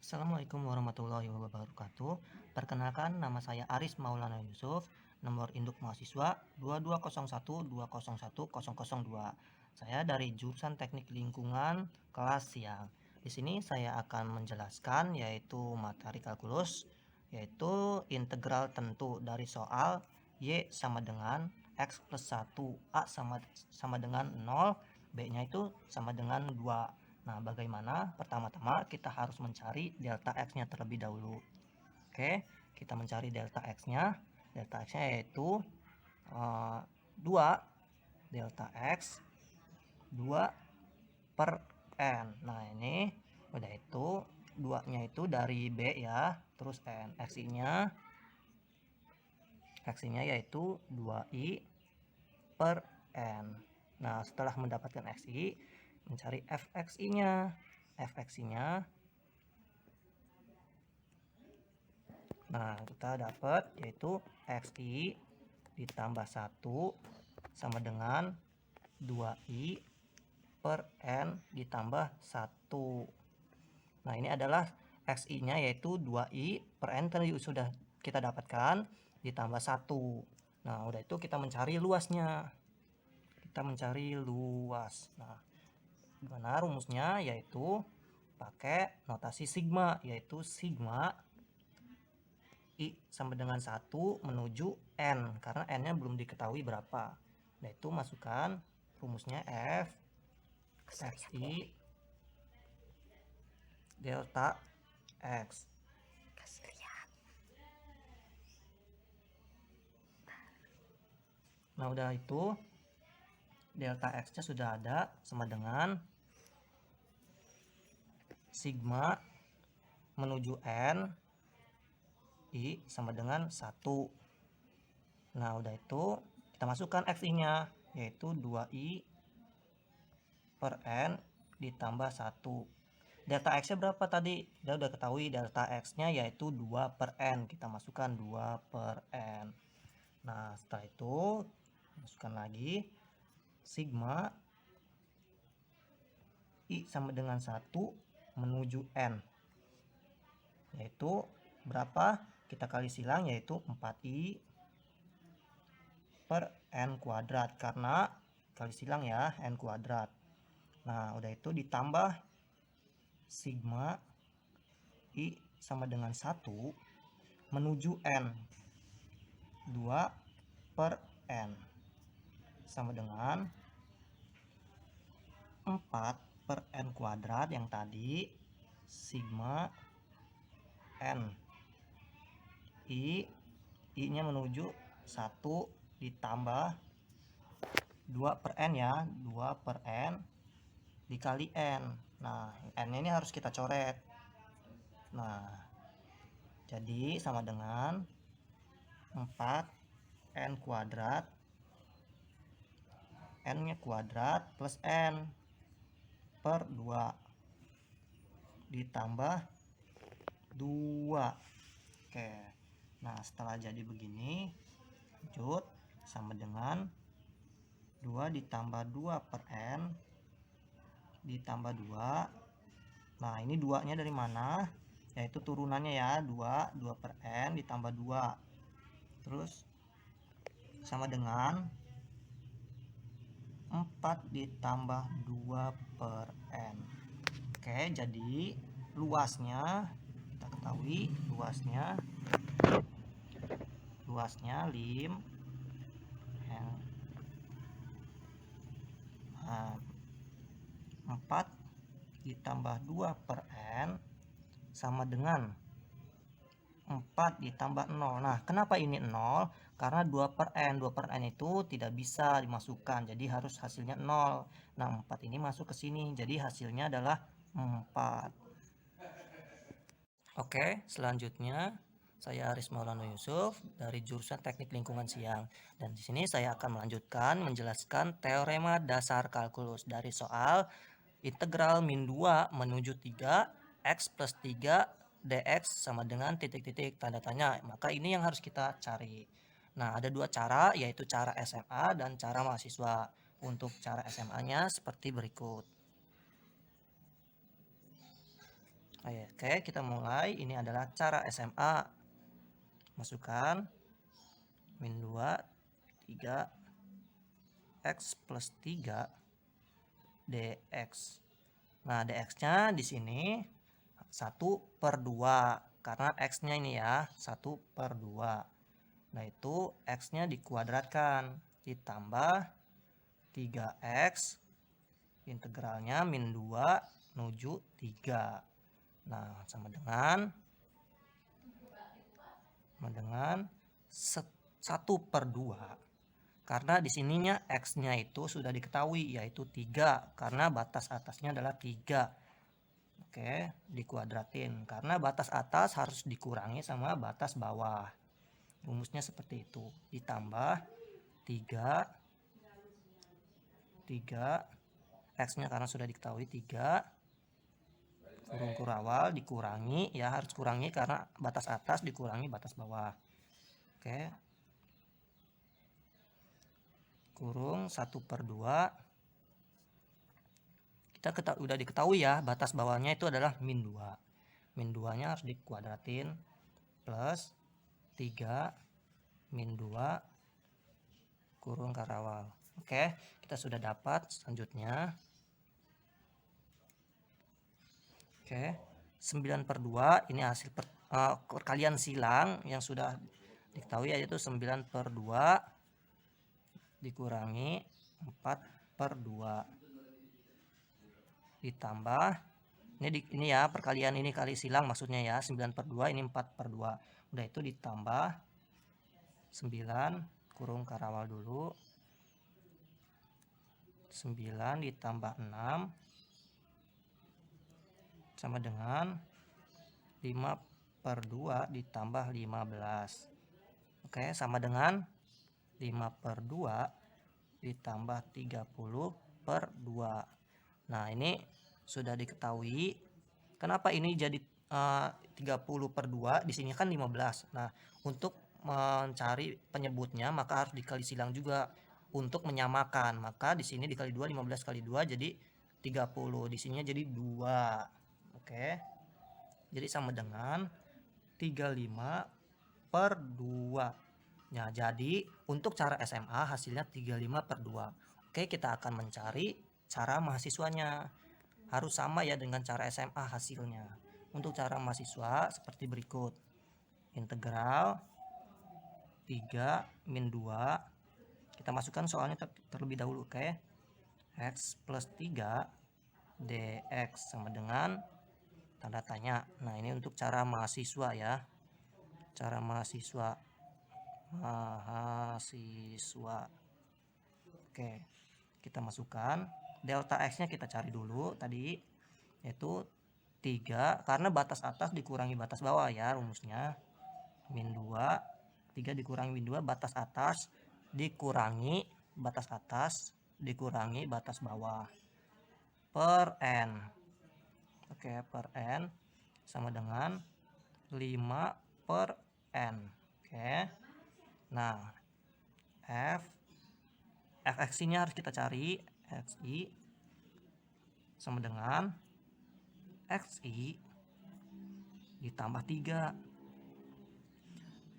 Assalamualaikum warahmatullahi wabarakatuh. Perkenalkan, nama saya Aris Maulana Yusuf, nomor induk mahasiswa 2201201002. Saya dari jurusan Teknik Lingkungan kelas siang. Di sini saya akan menjelaskan yaitu materi kalkulus, yaitu integral tentu dari soal Y sama dengan X plus 1, A sama dengan 0, B-nya itu sama dengan 2. Nah, bagaimana? Pertama-tama kita harus mencari delta X-nya terlebih dahulu. Oke, kita mencari delta X-nya. Delta X-nya yaitu 2 delta X 2 per N. Nah, ini udah itu 2-nya itu dari B ya, terus N. X-nya yaitu 2I per N. Nah, setelah mendapatkan XI, mencari fxi-nya. Fxi-nya, nah kita dapat yaitu xi ditambah 1 sama dengan 2i per n ditambah 1. Nah, ini adalah xi-nya yaitu 2i per n tadi sudah kita dapatkan ditambah 1. Nah, udah itu kita mencari luasnya. Nah, gimana rumusnya? Yaitu pakai notasi sigma, yaitu sigma I sama dengan 1 menuju N, karena N-nya belum diketahui berapa. Nah, itu masukkan rumusnya F Xi delta X. Nah, udah itu delta X-nya sudah ada sama dengan sigma menuju N I sama dengan 1. Nah, udah itu kita masukkan Xi-nya yaitu 2I per N ditambah 1. Delta X-nya berapa tadi? Kita udah ketahui delta X-nya yaitu 2 per N. Kita masukkan 2 per N. Nah, setelah itu masukkan lagi sigma I sama dengan 1 menuju N. Yaitu berapa? Kita kali silang yaitu 4I per N kuadrat. Karena kali silang ya, N kuadrat. Nah, udah itu ditambah sigma I sama dengan 1 menuju N. 2 per N sama dengan 4 per N kuadrat yang tadi, sigma N I-nya menuju 1 ditambah 2 per N ya, 2 per N dikali N. Nah, N-nya ini harus kita coret. Nah, jadi sama dengan 4 N kuadrat, N-nya kuadrat plus N per 2 ditambah 2. Oke. Nah, setelah jadi begini, lanjut sama dengan 2 ditambah 2 per N ditambah 2. Nah, ini 2-nya dari mana? Yaitu turunannya ya, 2 per N ditambah 2. Terus sama dengan 4 ditambah 2 per N. Oke, jadi luasnya kita ketahui luasnya 4 ditambah 2 per N sama dengan 4 ditambah 0. Nah, kenapa ini 0? Karena 2 per N. 2 per N itu tidak bisa dimasukkan. Jadi harus hasilnya 0. Nah, 4 ini masuk ke sini. Jadi hasilnya adalah 4. Oke, selanjutnya saya Aris Maulana Yusuf dari jurusan Teknik Lingkungan Siang. Dan di sini saya akan melanjutkan menjelaskan teorema dasar kalkulus dari soal integral min 2 menuju 3 X plus 3 dx sama dengan titik-titik tanda tanya. Maka ini yang harus kita cari. Nah, ada dua cara, yaitu cara SMA dan cara mahasiswa. Untuk cara SMA-nya seperti berikut. Oke, kita mulai. Ini adalah cara SMA. Masukkan min 2, 3, X plus 3, dx. Nah, dx-nya di sini 1/2. Karena x-nya ini ya, 1/2. Nah, itu x-nya dikuadratkan. Ditambah 3x, integralnya min 2 menuju 3. Nah, sama dengan 1/2. Karena di sininya x-nya itu sudah diketahui, yaitu 3. Karena batas atasnya adalah 3. Oke, dikuadratin. Karena batas atas harus dikurangi sama batas bawah. Rumusnya seperti itu. Ditambah 3, x-nya karena sudah diketahui 3, kurung kurawal dikurangi, ya harus kurangi karena batas atas dikurangi batas bawah. Oke, kurung 1/2. Kita udah diketahui ya, batas bawahnya itu adalah min 2. Min 2 nya harus dikuadratin, plus 3 min 2 kurung karawal. Oke, kita sudah dapat. Selanjutnya, oke, 9/2 ini hasil perkalian silang yang sudah diketahui, yaitu 9/2 dikurangi 4/2 ditambah ini ya, perkalian ini kali silang maksudnya ya, 9/2 ini 4/2. Udah itu ditambah 9 kurung karawal dulu, 9 ditambah 6 sama dengan 5/2 ditambah 15. Oke, sama dengan 5/2 ditambah 30/2. Nah, ini sudah diketahui. Kenapa ini jadi 30/2? Di sini kan 15. Nah, untuk mencari penyebutnya maka harus dikali silang juga untuk menyamakan. Maka di sini dikali 2, 15 kali 2 jadi 30. Di sininya jadi 2. Oke. Jadi sama dengan 35/2. Nah, jadi untuk cara SMA hasilnya 35/2. Oke, kita akan mencari cara mahasiswanya. Harus sama ya dengan cara SMA hasilnya. Untuk cara mahasiswa seperti berikut. Integral 3 min 2. Kita masukkan soalnya terlebih dahulu, oke. X plus 3 dx sama dengan tanda tanya. Nah, ini untuk cara mahasiswa ya. Cara mahasiswa. Oke, kita masukkan delta x-nya, kita cari dulu tadi, yaitu 3 karena batas atas dikurangi batas bawah ya, rumusnya min 2, 3 dikurangi min 2, batas atas dikurangi batas bawah per n. Oke, per n sama dengan 5/n. Oke, nah fx-nya harus kita cari. Xi sama dengan xi ditambah 3.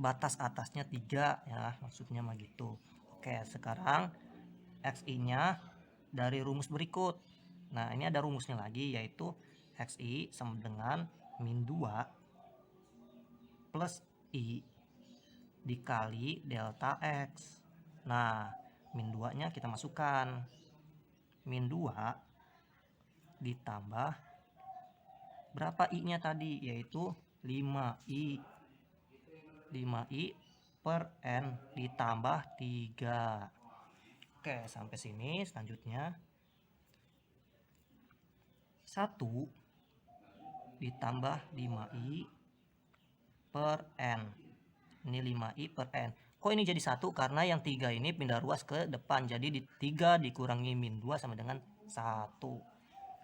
Batas atasnya 3 ya, maksudnya mah gitu. Oke, sekarang xi-nya dari rumus berikut. Nah, ini ada rumusnya lagi, yaitu xi sama dengan min 2 plus i dikali delta x. Nah, min 2 nya kita masukkan, min 2 ditambah berapa i nya tadi, yaitu 5i per n ditambah 3. Oke, sampai sini. Selanjutnya 1 ditambah 5i per n. Ini 5i per n. Kok ini jadi 1? Karena yang 3 ini pindah ruas ke depan. Jadi 3 dikurangi min 2 sama dengan 1.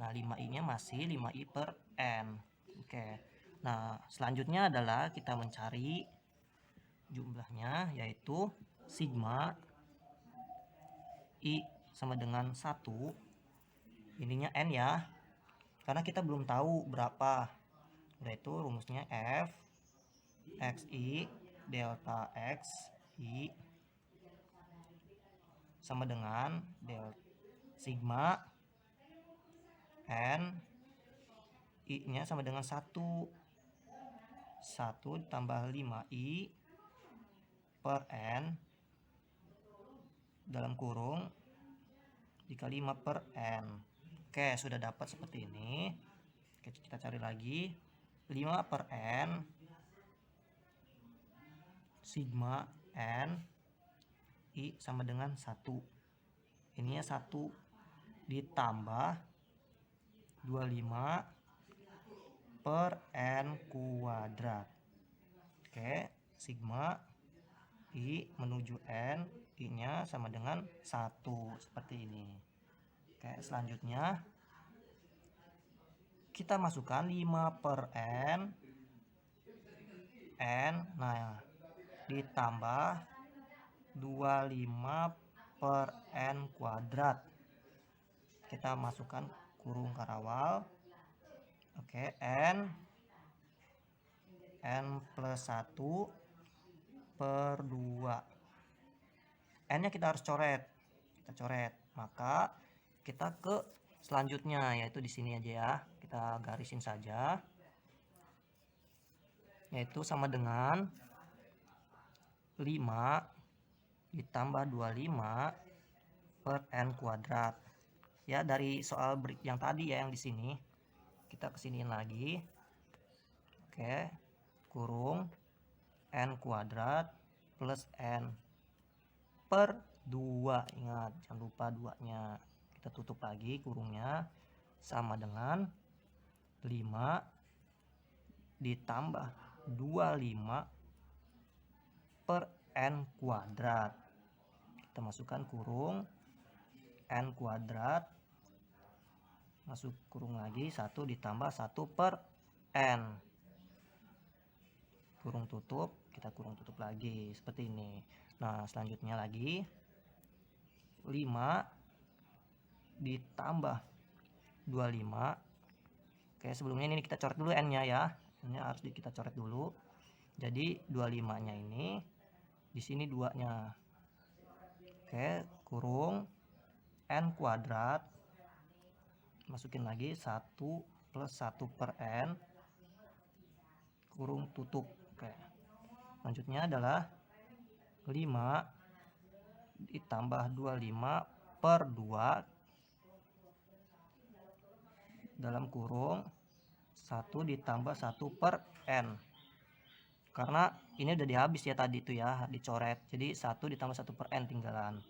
Nah, 5i nya masih 5i per n. Oke. Nah, selanjutnya adalah kita mencari jumlahnya, yaitu sigma i sama dengan 1. Ininya n ya. Karena kita belum tahu berapa. yaitu rumusnya F XI delta XI sama dengan sigma N I nya sama dengan 1 tambah 5I per N dalam kurung dikali 5 per N. Oke, sudah dapat seperti ini. Oke, kita cari lagi 5 per N sigma N I sama dengan 1. Ininya 1 ditambah 25 per N kuadrat. Oke, sigma I menuju N, I nya sama dengan 1 seperti ini. Oke, selanjutnya kita masukkan 5 per N, nah ditambah 25 per N kuadrat. Kita masukkan kurung karawal. Oke, N plus 1 per 2. N nya kita harus coret. Kita coret. Maka kita ke selanjutnya, yaitu di sini aja ya. Kita garisin saja. Yaitu sama dengan 5 ditambah 25 per N kuadrat. Ya, dari soal yang tadi ya, yang di sini. Kita kesiniin lagi. Oke, kurung N kuadrat plus N per 2. Ingat, jangan lupa 2-nya. Kita tutup lagi kurungnya, sama dengan 5 ditambah 25 per N kuadrat. Kita masukkan kurung N kuadrat, masuk kurung lagi, 1 ditambah 1 per N, kurung tutup, kita kurung tutup lagi seperti ini. Nah, selanjutnya lagi 5 ditambah 25. Oke, sebelumnya ini kita coret dulu N nya ya, ini harus kita coret dulu. Jadi 25 nya ini di sini 2 nya. Oke, kurung N kuadrat, masukin lagi 1 plus 1 per N, kurung tutup. Oke, selanjutnya adalah 5 ditambah 25 per 2 dalam kurung 1 ditambah 1 per N. Karena ini udah dihabis ya tadi itu ya, dicoret. Jadi 1 ditambah 1 per N tinggalan.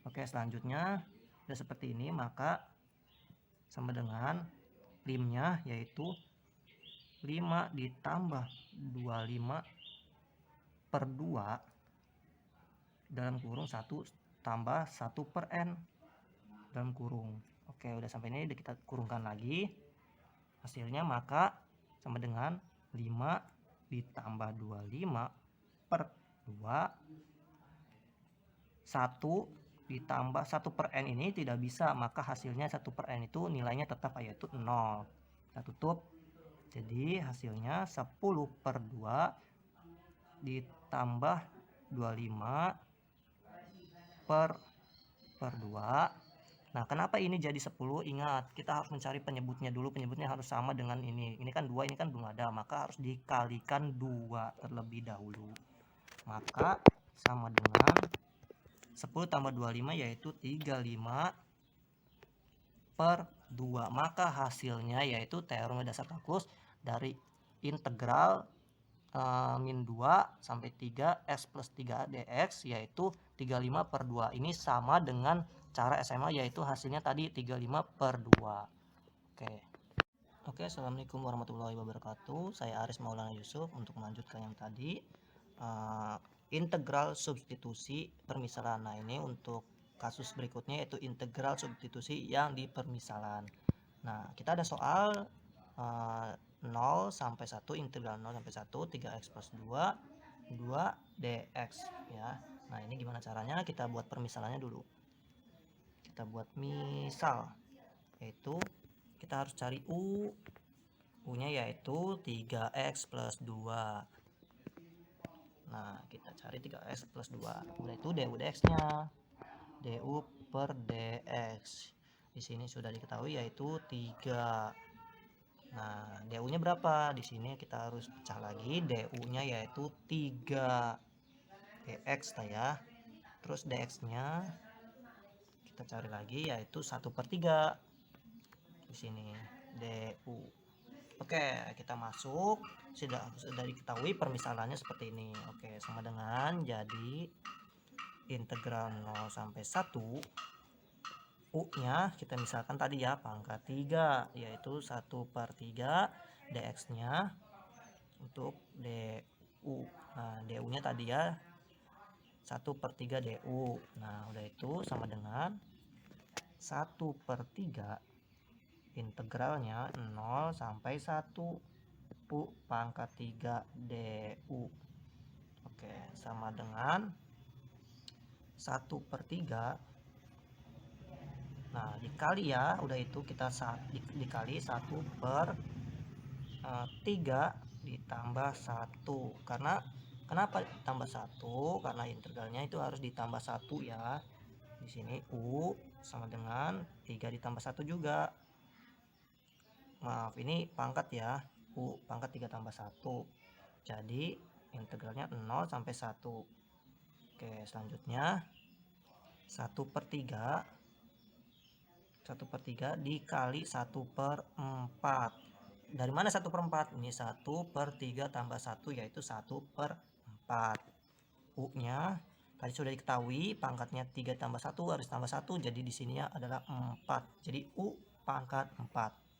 Oke, selanjutnya udah seperti ini, maka sama dengan primnya yaitu 5 ditambah 25 per 2 dalam kurung 1 tambah 1 per N dalam kurung. Oke, udah sampai ini, udah kita kurungkan lagi hasilnya, maka sama dengan 5 ditambah 25 per 2, 1 ditambah 1 per N ini tidak bisa, maka hasilnya 1 per N itu nilainya tetap yaitu 0. Kita tutup. Jadi hasilnya 10 per 2 ditambah 25 per 2. Nah, kenapa ini jadi 10? Ingat, kita harus mencari penyebutnya dulu. Penyebutnya harus sama dengan ini. Ini kan 2, ini kan belum ada, maka harus dikalikan 2 terlebih dahulu. Maka sama dengan 10 tambah 25 yaitu 35 per 2. Maka hasilnya yaitu teorem dasar kalkulus dari integral min 2 sampai 3 x plus 3 dx yaitu 35 per 2. Ini sama dengan cara SMA, yaitu hasilnya tadi 35 per 2. Oke, assalamualaikum warahmatullahi wabarakatuh. Saya Aris Maulana Yusuf untuk melanjutkan yang tadi, integral substitusi permisalan. Nah, ini untuk kasus berikutnya yaitu integral substitusi yang di permisalan. Nah, kita ada soal 0 sampai 1, integral 0 sampai 1, 3x plus 2 dx ya. Nah, ini gimana caranya? Kita buat permisalannya dulu. Kita buat misal, yaitu kita harus cari U U-nya yaitu 3x plus 2. Nah, kita cari 3x plus 2. Udah itu du dx-nya. du per dx. Di sini sudah diketahui yaitu 3. Nah, du-nya berapa? Di sini kita harus pecah lagi. Du-nya yaitu 3 dx ya. Terus dx-nya kita cari lagi yaitu 1/3. Di sini du. Oke, kita masuk. Sudah diketahui permisalannya seperti ini. Oke, sama dengan jadi integral 0 sampai 1. U-nya kita misalkan tadi ya pangkat 3, yaitu 1/3 dx-nya untuk du. Nah, du-nya tadi ya 1/3 du. Nah, udah itu sama dengan 1/3 integralnya 0 sampai 1 U pangkat 3 du. Oke, sama dengan 1/3. Nah, dikali ya, udah itu kita dikali 1/3 ditambah 1. Karena kenapa ditambah 1? Karena integralnya itu harus ditambah 1 ya. Di sini U sama dengan 3 ditambah 1 juga. Maaf, ini pangkat ya. U pangkat 3 tambah 1. Jadi integralnya 0 sampai 1. Oke, selanjutnya 1/3 dikali 1/4. Dari mana 1/4? Ini 1/3 tambah 1 yaitu 1/4. U-nya tadi sudah diketahui pangkatnya 3 tambah 1 harus tambah 1. Jadi di sini adalah 4. Jadi U pangkat 4.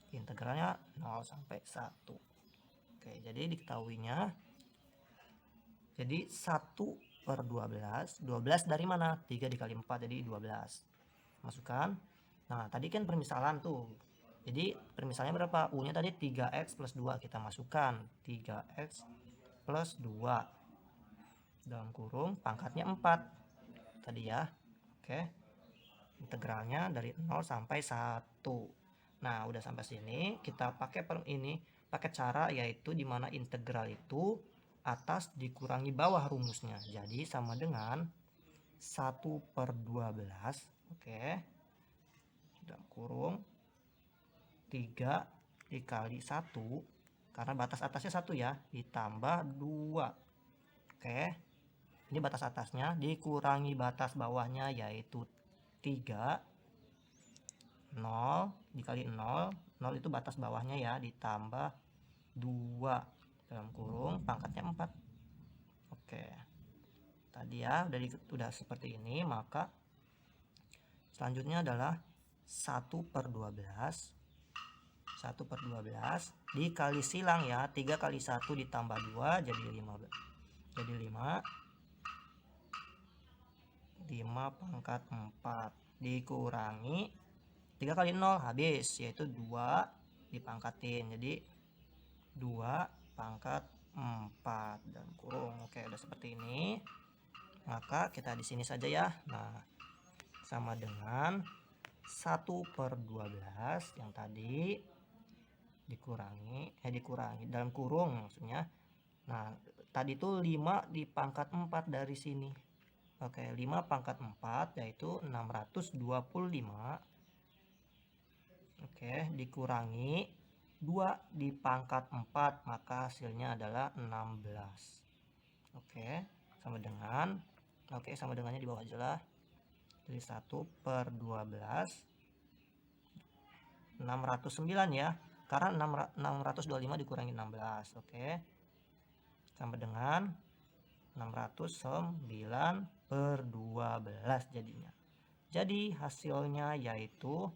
Integralnya 0 sampai 1. Oke, jadi diketahuinya jadi 1/12. 12 dari mana? 3 dikali 4 jadi 12. Masukkan. Nah, tadi kan permisalan tuh. Jadi permisalnya berapa? U-nya tadi 3x plus 2. Kita masukkan 3x plus 2 dalam kurung pangkatnya 4 tadi ya. Oke, integralnya dari 0 sampai 1. Nah, udah sampai sini kita pakai pakai cara yaitu dimana integral itu atas dikurangi bawah rumusnya. Jadi sama dengan 1/12. Oke, dalam kurung 3 dikali 1 karena batas atasnya 1 ya, ditambah 2. Oke, ini batas atasnya dikurangi batas bawahnya yaitu 3. 0 dikali 0 itu batas bawahnya ya, ditambah 2 dalam kurung pangkatnya 4. Oke, tadi ya udah seperti ini, maka selanjutnya adalah 1/12 dikali silang ya, 3 kali 1 ditambah 2 jadi 5. Jadi 5 pangkat 4 dikurangi 3 kali 0 habis, yaitu 2 dipangkatin. Jadi 2 pangkat 4 dalam kurung. Oke, udah seperti ini. Maka kita di sini saja ya. Nah, sama dengan 1/12 yang tadi dikurangi dalam kurung maksudnya. Nah, tadi itu 5 dipangkat 4 dari sini. Oke, 5 pangkat 4 yaitu 625. Oke, dikurangi 2 dipangkat 4, maka hasilnya adalah 16. Oke, sama dengannya di bawah aja lah. Jadi 1/12 609 ya, karena 625 dikurangi 16. Oke, sama dengan 609/12 jadinya. Jadi hasilnya yaitu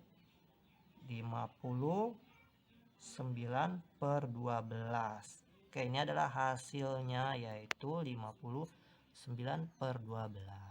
59/12. Oke, ini adalah hasilnya yaitu 59/12.